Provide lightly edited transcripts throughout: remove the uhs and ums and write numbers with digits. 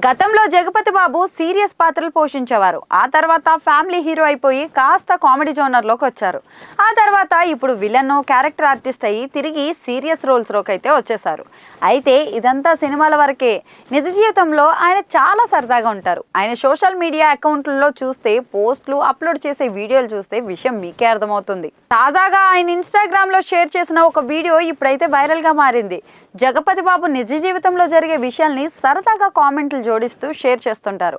గతంలో జగపతి బాబు సీరియస్ పాత్రలు పోషించేవారు. ఆ తర్వాత ఫ్యామిలీ హీరో అయిపోయి కాస్త కామెడీ జోనర్లోకి వచ్చారు. ఆ తర్వాత ఇప్పుడు విలన్ క్యారెక్టర్ ఆర్టిస్ట్ అయ్యి తిరిగి సీరియస్ రోల్స్లోకి అయితే వచ్చేసారు. అయితే ఇదంతా సినిమాల వరకే. నిజ జీవితంలో ఆయన చాలా సరదాగా ఉంటారు. ఆయన సోషల్ మీడియా అకౌంట్లలో చూస్తే పోస్టులు అప్లోడ్ చేసే వీడియోలు చూస్తే విషయం మీకే అర్థమవుతుంది. తాజాగా ఆయన ఇన్స్టాగ్రామ్లో షేర్ చేసిన ఒక వీడియో ఇప్పుడైతే వైరల్గా మారింది. జగపతి బాబు నిజ జీవితంలో జరిగే విషయాల్ని సరదాగా కామెంట్లు జోడిస్తూ షేర్ చేస్తుంటారు.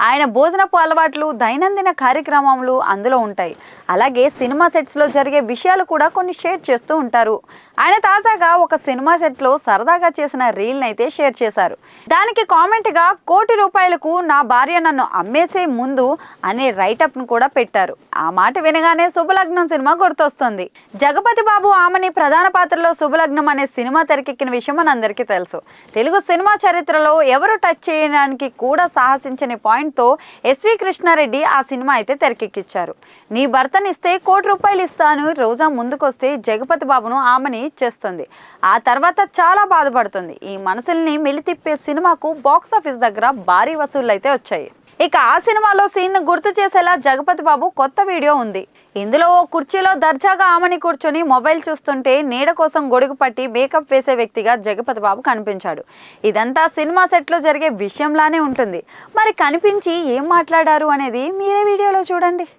ఆయన భోజనపు అలవాట్లు, దైనందిన కార్యక్రమాలు అందులో ఉంటాయి. అలాగే సినిమా సెట్స్లో జరిగే విషయాలు కూడా కొన్ని షేర్ చేస్తూ ఉంటారు. ఆయన తాజాగా ఒక సినిమా సెట్లో సరదాగా చేసిన రీల్ని అయితే షేర్ చేశారు. దానికి కామెంట్గా ₹1,00,00,000 నా భార్య నన్ను అమ్మేసే ముందు అనే రైటప్ను కూడా పెట్టారు. ఆ మాట వినగానే శుభలగ్నం సినిమా గుర్తొస్తుంది. జగపతి బాబు ఆమెని ప్రధాన పాత్రలో శుభలగ్నం అనే సినిమా తెరకెక్కిన విషయం మనందరికీ తెలుసు. తెలుగు సినిమా చరిత్రలో ఎవరు టచ్ చేయడానికి కూడా సాహసించని పాయింట్తో ఎస్వి కృష్ణారెడ్డి ఆ సినిమా అయితే తెరకెక్కించారు. నీ భర్తనిస్తే ₹1,00,00,000 ఇస్తాను రోజా ముందుకొస్తే జగపతి బాబును ఆమెని చేస్తుంది. ఆ తర్వాత చాలా బాధపడుతుంది. ఈ మనసుల్ని మెలితిప్పే సినిమాకు బాక్సాఫీస్ దగ్గర భారీ వసూళ్లు అయితే వచ్చాయి. ఇక ఆ సినిమాలో సీన్ గుర్తు చేసేలా జగపతి బాబు కొత్త వీడియో ఉంది. ఇందులో ఓ కుర్చీలో దర్జాగా ఆమెని కూర్చొని మొబైల్ చూస్తుంటే నీడ కోసం గొడుగు పట్టి మేకప్ వేసే వ్యక్తిగా జగపతి బాబు కనిపించాడు. ఇదంతా సినిమా సెట్లో జరిగే విషయంలానే ఉంటుంది. మరి కనిపించి ఏం మాట్లాడారు అనేది మీరే వీడియోలో చూడండి.